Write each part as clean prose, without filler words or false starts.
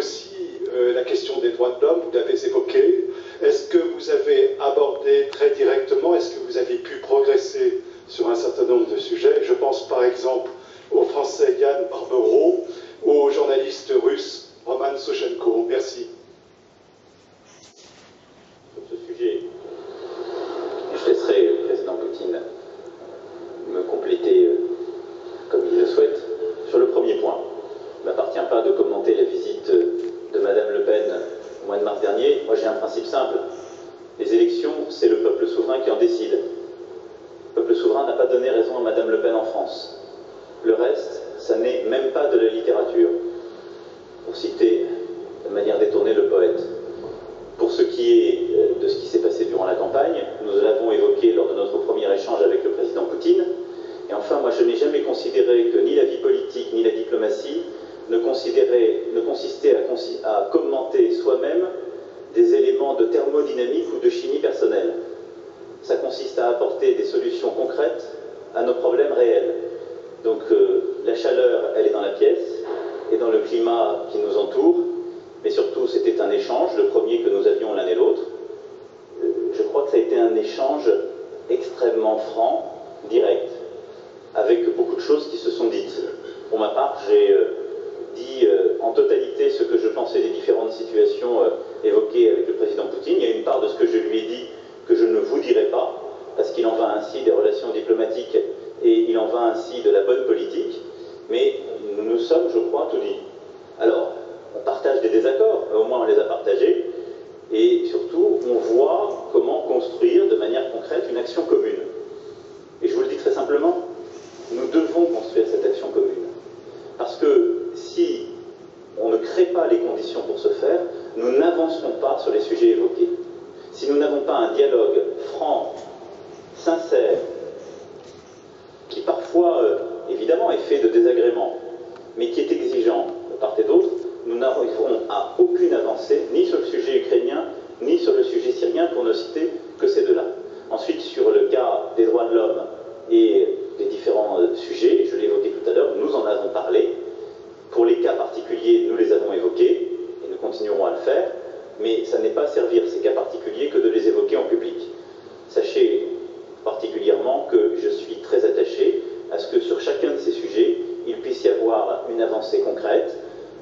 aussi la question des droits de l'homme, vous l'avez évoqué. Est-ce que vous avez abordé très directement, est-ce que vous avez pu progresser sur un certain nombre de sujets? Je pense par exemple au Français Yann Barbereau ou au journaliste russe Roman Souchenko. Merci. Sur ce sujet, je laisserai le président Poutine me compléter comme il le souhaite. Sur le premier point, il ne m'appartient pas de commenter la visite de Madame Le Pen au mois de mars dernier. Moi j'ai un principe simple. Les élections, c'est le peuple souverain qui en décide. Le peuple souverain n'a pas donné raison à Madame Le Pen en France. Le reste, ça n'est même pas de la littérature. Pour citer de manière détournée le poète. Pour ce qui est de ce qui s'est passé durant la campagne, nous l'avons évoqué lors de notre premier échange avec le président Poutine. Et enfin, moi je n'ai jamais considéré que ni la vie politique ni la diplomatie ne consistait à commenter soi-même des éléments de thermodynamique ou de chimie personnelle. Ça consiste à apporter des solutions concrètes à nos problèmes réels. Donc la chaleur, elle est dans la pièce et dans le climat qui nous entoure, mais surtout c'était un échange, le premier que nous avions l'un et l'autre. Je crois que ça a été un échange extrêmement franc, direct, avec beaucoup de choses qui se sont dites. Pour ma part, j'ai dit en totalité ce que je pensais des différentes situations évoquées avec le président Poutine. Il y a une part de ce que je lui ai dit que je ne vous dirai pas, parce qu'il en va ainsi des relations diplomatiques et il en va ainsi de la bonne politique, mais nous nous sommes, je crois, tout dit. Alors, on partage des désaccords, mais au moins on les a partagés, et surtout, on voit comment construire de manière concrète une action commune. Et je vous le dis très simplement, nous devons construire cette action commune. Parce que si on ne crée pas les conditions pour ce faire, nous n'avancerons pas sur les sujets évoqués. Si nous n'avons pas un dialogue franc, sincère, qui parfois, évidemment, est fait de désagréments, mais qui est exigeant de part et d'autre, nous n'arriverons à aucune avancée, ni sur le sujet ukrainien, ni sur le sujet syrien, pour ne citer que ces deux-là. Ensuite, sur le cas des droits de l'homme et des différents sujets, je l'ai évoqué tout à l'heure, nous en avons parlé. Pour les cas particuliers, nous les avons évoqués, et nous continuerons à le faire, mais ça n'est pas servir ces cas particuliers que de les évoquer en public. Sachez particulièrement que je suis très attaché à ce que sur chacun de ces sujets, il puisse y avoir une avancée concrète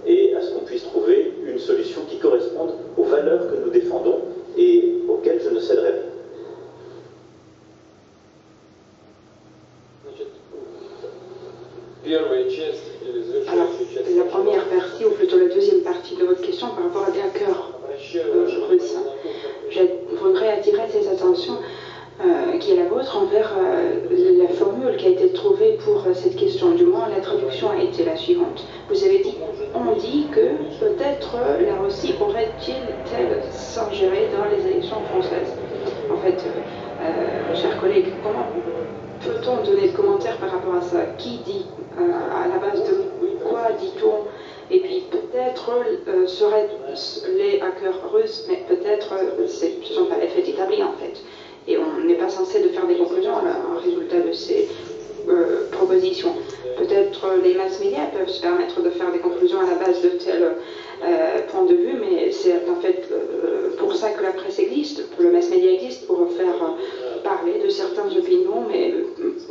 et à ce qu'on puisse trouver une solution qui corresponde aux valeurs que nous défendons et auxquelles je ne céderai pas. Alors, la première partie, ou plutôt la deuxième partie de votre question par rapport à des hackers russes, je voudrais attirer cette attention qui est la vôtre envers la formule qui a été trouvée pour cette question. Du moins, la traduction a été la suivante. Vous avez dit, on dit que peut-être la Russie aurait-elle s'ingérer dans les élections françaises. En fait, chers collègues, comment peut-on donner de commentaires par rapport à ça? Qui dit? À la base de quoi dit-on? Et puis peut-être seraient les hackers russes, mais peut-être ce ne sont pas les faits établis en fait. Et on n'est pas censé de faire des conclusions en résultat de ces propositions. Peut-être les mass médias peuvent se permettre de faire des conclusions à la base de tels points de vue, mais c'est en fait pour ça que la presse existe, le mass média existe, pour faire parler de certaines opinions, mais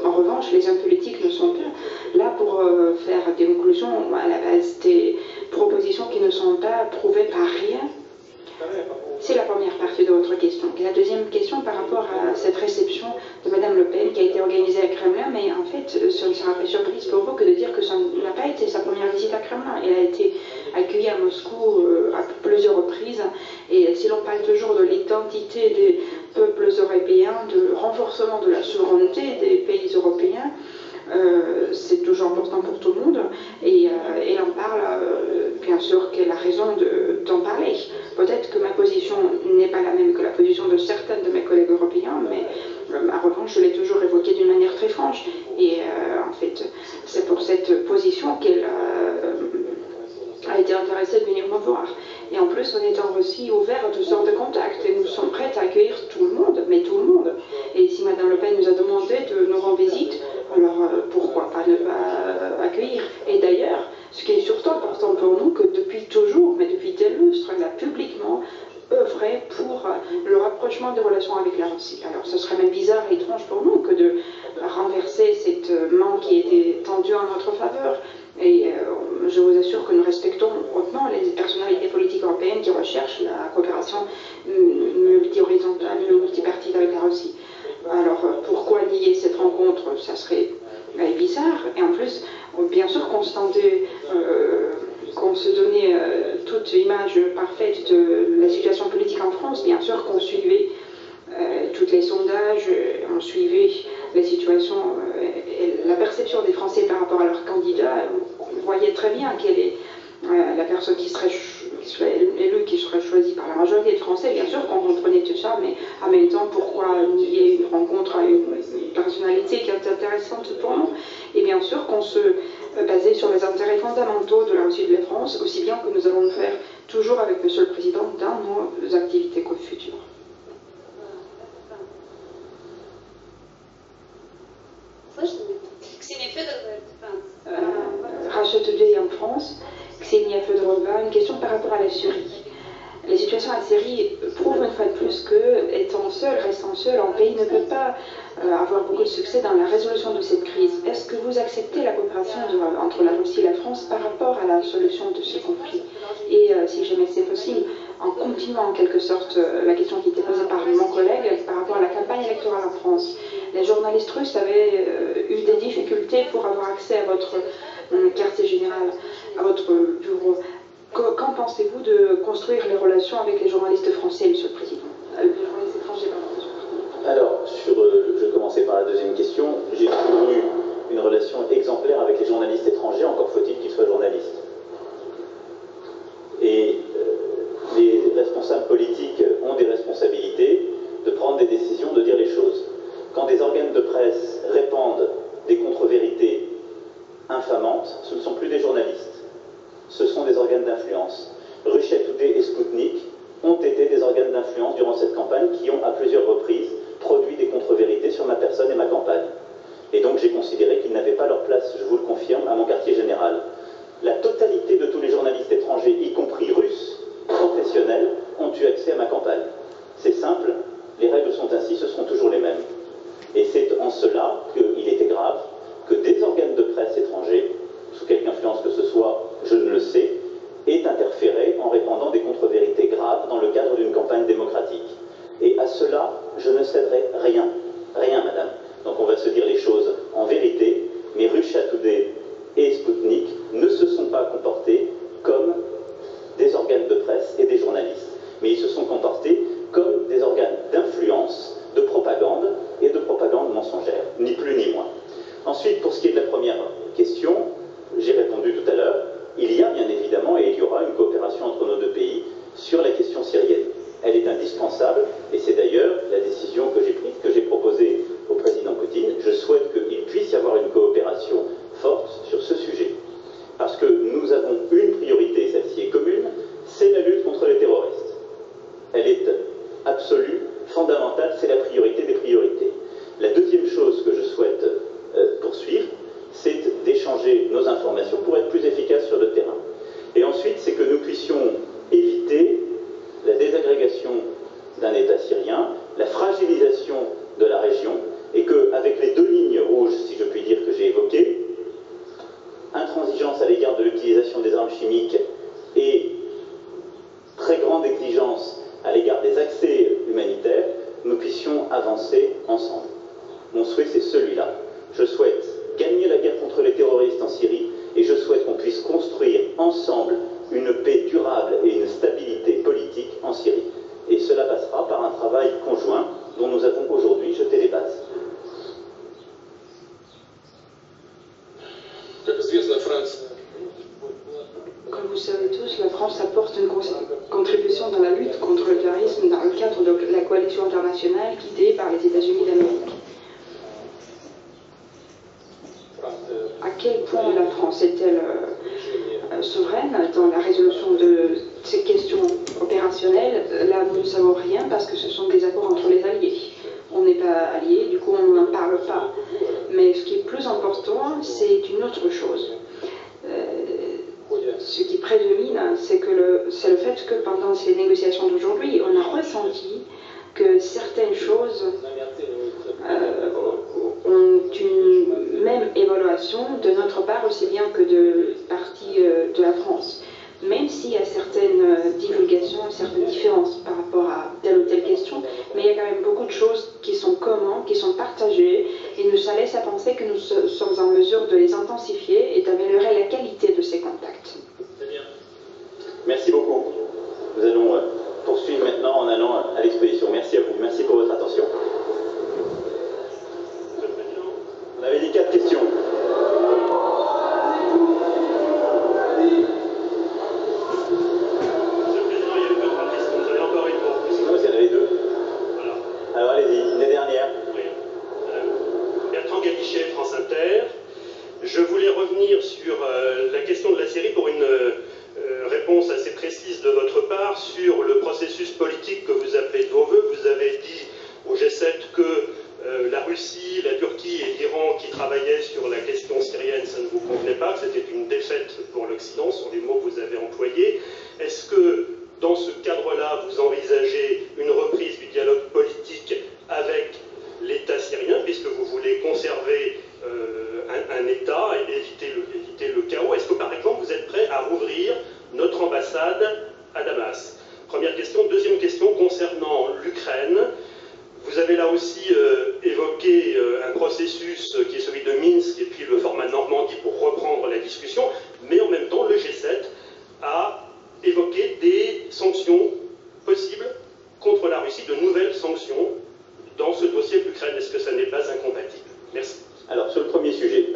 en revanche, les hommes politiques ne sont pas là pour faire des conclusions à la base des propositions qui ne sont pas prouvées par rien. C'est la première partie de votre question. Et la deuxième question par rapport à cette réception de Madame Le Pen qui a été organisée à Kremlin, mais en fait, ce ne sera pas surprise pour vous que de dire que ça n'a pas été sa première visite à Kremlin. Elle a été accueillie à Moscou à plusieurs reprises. Et si l'on parle toujours de l'identité des peuples européens, de renforcement de la souveraineté des pays européens, c'est toujours important pour tout le monde et elle en parle, bien sûr qu'elle a raison d'en parler. Peut-être que ma position n'est pas la même que la position de certains de mes collègues européens, mais en revanche je l'ai toujours évoquée d'une manière très franche et en fait c'est pour cette position qu'elle a été intéressée de venir me voir. Et en plus, on est en Russie ouvert à toutes sortes de contacts et nous sommes prêts à accueillir tout le monde, mais tout le monde. Et si Madame Le Pen nous a demandé de nous rendre visite, alors pourquoi pas ne pas accueillir? Et d'ailleurs, ce qui est surtout important pour nous, que depuis toujours, mais depuis le rapprochement des relations avec la Russie. Alors ce serait même bizarre et étrange pour nous que de renverser cette main qui était tendue en notre faveur. Et je vous assure que nous respectons hautement les personnalités politiques européennes qui recherchent la coopération multi-horizontale, multipartite avec la Russie. Alors pourquoi nier cette rencontre? Ça serait bizarre. Et en plus, bien sûr qu'on se donnait toute image parfaite de la situation politique en France, bien sûr qu'on suivait tous les sondages, on suivait la situation, la perception des Français par rapport à leurs candidats. On voyait très bien quelle est la personne qui serait élue, qui serait choisie par la majorité des Français. Bien sûr qu'on comprenait tout ça, mais en même temps, pourquoi nier une rencontre à une personnalité qui est intéressante pour nous? Et bien sûr qu'on se basait sur les intérêts fondamentaux de la Russie et de la France, aussi bien que nous allons le faire toujours avec Monsieur le Président dans nos activités futures. Russia Today en France, Ksenia Fedorova, une question par rapport à la Syrie. La situation en Syrie prouve une fois de plus que, restant seul, un pays ne peut pas avoir beaucoup de succès dans la résolution de cette crise. Est-ce que vous acceptez la coopération entre la Russie et la France par rapport à la solution de ce conflit? Et si jamais c'est possible, en continuant en quelque sorte la question qui était posée par mon collègue par rapport à la campagne électorale en France. Les journalistes russes avaient eu des difficultés pour avoir accès à votre quartier général, à votre bureau. Qu'en pensez-vous de construire les relations avec les journalistes français, Monsieur le Président? Les journalistes étrangers, pardon. Alors, je vais commencer par la deuxième question. J'ai toujours eu une relation exemplaire avec les journalistes étrangers, encore faut-il qu'ils soient journalistes. Et les responsables politiques ont des responsabilités de prendre des décisions, de dire les choses. Quand des organes de presse répandent des contre-vérités infamantes, ce ne sont plus des journalistes. Ce sont des organes d'influence. Russia Today et Sputnik ont été des organes d'influence durant cette campagne qui ont à plusieurs reprises produit des contre-vérités sur ma personne et ma campagne. Et donc j'ai considéré qu'ils n'avaient pas leur place, je vous le confirme, à mon quartier général. La totalité de tous les journalistes étrangers, y compris russes, professionnels, ont eu accès à ma campagne. C'est simple, les règles sont ainsi, ce seront toujours les mêmes. Et c'est en cela qu'il était grave que des organes de presse étrangers, sous quelque influence que ce soit, je ne le sais, aient interféré en répandant des contre-vérités graves dans le cadre d'une campagne démocratique. Et à cela, je ne céderai rien. Rien, madame. Donc on va se dire les choses en vérité, mais Russia Today et Sputnik ne se sont pas comportés comme des organes de presse et des journalistes, mais ils se sont comportés comme des organes d'influence, de propagande et de propagande mensongère, ni plus ni moins. Ensuite, pour ce qui est de la première question, j'ai répondu tout à l'heure, il y a bien évidemment et il y aura une coopération entre nos deux pays sur la question syrienne. Elle est indispensable et c'est d'ailleurs la décision que j'ai prise, que j'ai proposée au président Poutine. Je souhaite qu'il puisse y avoir une coopération forte sur ce sujet. Parce que nous avons une priorité, celle-ci est commune, c'est la lutte contre les terroristes. Elle est absolue, fondamentale, c'est la priorité des priorités. La deuxième chose que je souhaite poursuivre, c'est d'échanger nos informations pour être plus efficaces sur le terrain. Et ensuite, c'est que nous puissions éviter la désagrégation d'un État syrien, la fragilisation de la région, et qu'avec les deux lignes rouges, si je puis dire, que j'ai évoquées, intransigeance à l'égard de l'utilisation des armes chimiques et très grande exigence à l'égard des accès humanitaires, nous puissions avancer ensemble. Mon souhait, c'est celui-là. Je souhaite gagner la guerre contre les terroristes en Syrie et je souhaite qu'on puisse construire ensemble une paix durable et une stabilité politique en Syrie. Et cela passera par un travail conjoint dont nous avons aujourd'hui jeté les bases. Comme vous savez tous, la France apporte une contribution dans la lutte contre le terrorisme dans le cadre de la coalition internationale guidée par les États-Unis d'Amérique. À quel point la France est-elle souveraine dans la résolution de ces questions opérationnelles? Là, nous ne savons rien parce que ce sont des accords entre les alliés. On n'est pas alliés, du coup on n'en parle pas. Mais ce qui est plus important, c'est une autre chose. Ce qui prédomine, c'est le fait que pendant ces négociations d'aujourd'hui, on a ressenti que certaines choses ont une même évaluation de notre part aussi bien que de partie de la France. Même s'il y a certaines divulgations, certaines différences par rapport à telle ou telle question, mais il y a quand même beaucoup de choses qui sont communes, qui sont partagées, et ça laisse à penser que nous sommes en mesure de les intensifier et d'améliorer la qualité de ces contacts. Très bien. Merci beaucoup. Nous allons poursuivre maintenant en allant à l'exposition. Merci à vous. Merci pour votre attention. On avait dit 4 questions. Alors allez-y, une des dernières. Oui. Bertrand Galichet, France Inter. Je voulais revenir sur la question de la Syrie pour une réponse assez précise de votre part sur le processus politique que vous appelez de vos voeux. Vous avez dit au G7 que la Russie, la Turquie et l'Iran qui travaillaient sur la question syrienne, ça ne vous convenait pas, que c'était une défaite pour l'Occident, sont les mots que vous avez employés. Est-ce que dans ce cadre-là, vous envisagez une reprise du dialogue politique avec l'État syrien, puisque vous voulez conserver un État et éviter le chaos? Est-ce que, par exemple, vous êtes prêt à rouvrir notre ambassade à Damas? Première question. Deuxième question concernant l'Ukraine. Vous avez là aussi évoqué un processus qui est celui de Minsk et puis le format Normandie pour reprendre la discussion, mais en même temps, le G7 a évoquer des sanctions possibles contre la Russie, de nouvelles sanctions dans ce dossier de l'Ukraine. Est-ce que ça n'est pas incompatible? Merci. Alors, sur le premier sujet,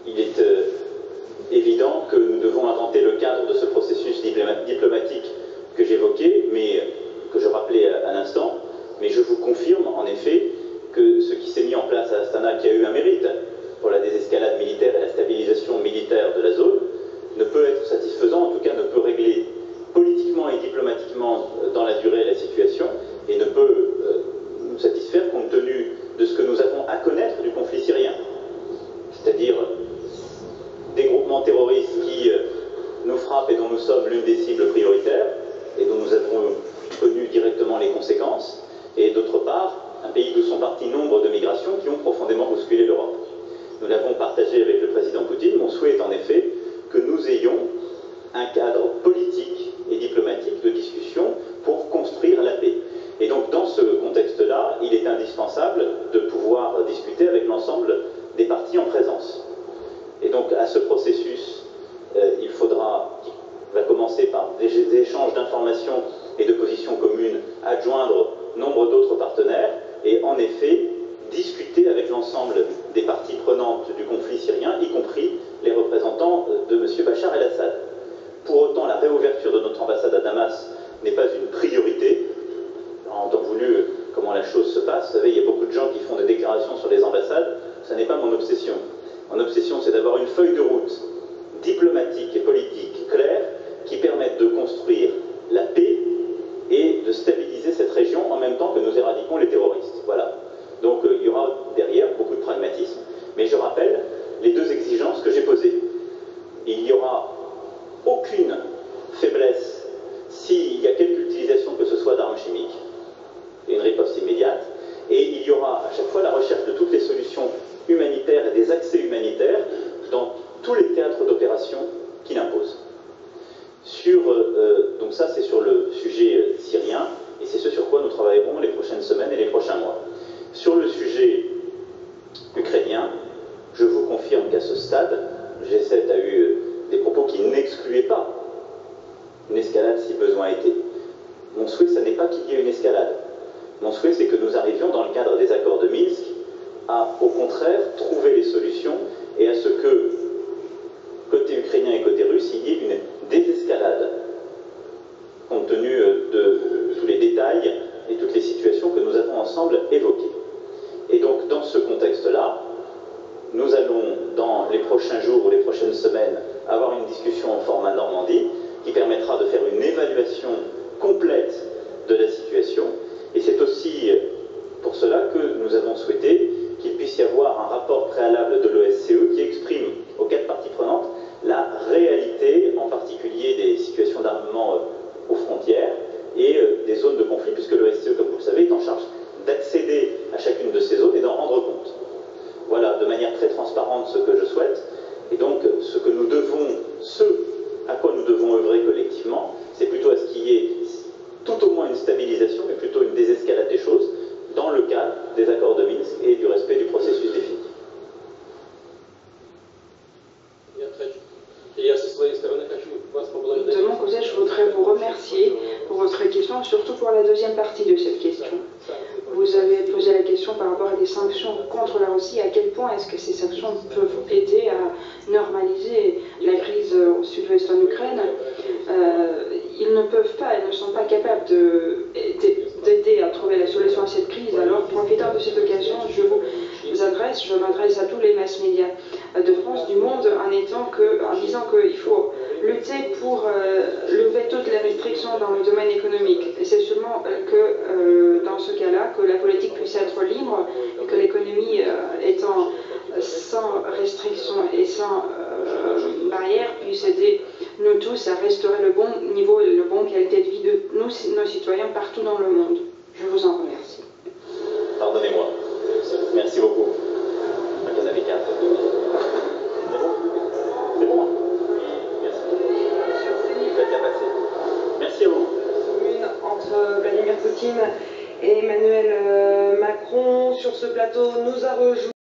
il est évident que nous devons inventer le cadre de ce processus diplomatique que j'évoquais, mais que je rappelais à l'instant, mais je vous confirme en effet que ce qui s'est mis en place à Astana, qui a eu un mérite pour la désescalade militaire et la stabilisation militaire de la zone, ne peut être satisfaisant, en tout cas ne peut régler politiquement et diplomatiquement dans la durée la situation, et ne peut nous satisfaire compte tenu de ce que nous avons à connaître du conflit syrien. C'est-à-dire des groupements terroristes qui nous frappent et dont nous sommes l'une des cibles prioritaires, et dont nous avons connu directement les conséquences, et d'autre part, un pays d'où sont partis nombre de migrations qui ont profondément bousculé l'Europe. Nous l'avons partagé avec le président Poutine. Mon souhait est en effet que nous ayons un cadre politique et diplomatique de discussion pour construire la paix. Et donc dans ce contexte-là, il est indispensable de pouvoir discuter avec l'ensemble des parties en présence. Et donc à ce processus, il va commencer par des échanges d'informations et de positions communes, adjoindre nombre d'autres partenaires, et en effet discuter avec l'ensemble des parties prenantes du conflit syrien, y compris les représentants de M. Bachar el-Assad. Pour autant, la réouverture de notre ambassade à Damas n'est pas une priorité. En temps voulu, comment la chose se passe, vous savez, il y a beaucoup de gens qui font des déclarations sur les ambassades, ça n'est pas mon obsession. Mon obsession, c'est d'avoir une feuille de route diplomatique et politique claire qui permette de construire la paix et de stabiliser cette région en même temps que nous éradiquons les terroristes. Voilà. Donc il y aura derrière beaucoup de pragmatisme, mais je rappelle les deux exigences que j'ai posées. Il n'y aura aucune faiblesse s'il y a quelque utilisation que ce soit d'armes chimiques, une riposte immédiate, et il y aura à chaque fois la recherche de toutes les solutions humanitaires et des accès humanitaires dans tous les théâtres d'opération qu'il impose. Donc ça c'est sur le sujet syrien, et c'est ce sur quoi nous travaillerons les prochaines semaines et les prochains mois. Sur le sujet ukrainien, je vous confirme qu'à ce stade, G7 a eu des propos qui n'excluaient pas une escalade si besoin était. Mon souhait, ce n'est pas qu'il y ait une escalade. Mon souhait, c'est que nous arrivions dans le cadre des accords de Minsk à, au contraire, trouver les solutions et à ce que, côté ukrainien et côté russe, il y ait une désescalade, compte tenu de tous les détails et toutes les situations que nous avons ensemble évoquées. Et donc, dans ce contexte-là, nous allons, dans les prochains jours ou les prochaines semaines, avoir une discussion en format Normandie qui permettra de faire une évaluation complète de la situation. Et c'est aussi pour cela que nous avons souhaité qu'il puisse y avoir un rapport préalable de l'OSCE qui exprime aux 4 parties prenantes la réalité, en particulier question, surtout pour la deuxième partie de cette question. Vous avez posé la question par rapport à des sanctions contre la Russie. À quel point est-ce que ces sanctions peuvent aider à normaliser la crise au sud-ouest en Ukraine? Ils ne peuvent pas, ils ne sont pas capables d'aider à trouver la solution à cette crise. Alors, profitant de cette occasion, je m'adresse à tous les mass médias de France, du monde, en disant qu'il faut lutter pour lever toutes les restrictions dans le domaine économique. Et c'est seulement que dans ce cas-là, que la politique puisse être libre et que l'économie étant sans restrictions et sans barrières puisse aider nous tous à restaurer le bon niveau et la bonne qualité de vie de nos citoyens partout dans le monde. Je vous en remercie. Pardonnez-moi. Merci beaucoup. Vous en avez 4. C'est bon. Merci. Vous êtes bien passé. Merci à vous. Entre Vladimir Poutine et Emmanuel Macron sur ce plateau nous a rejoint.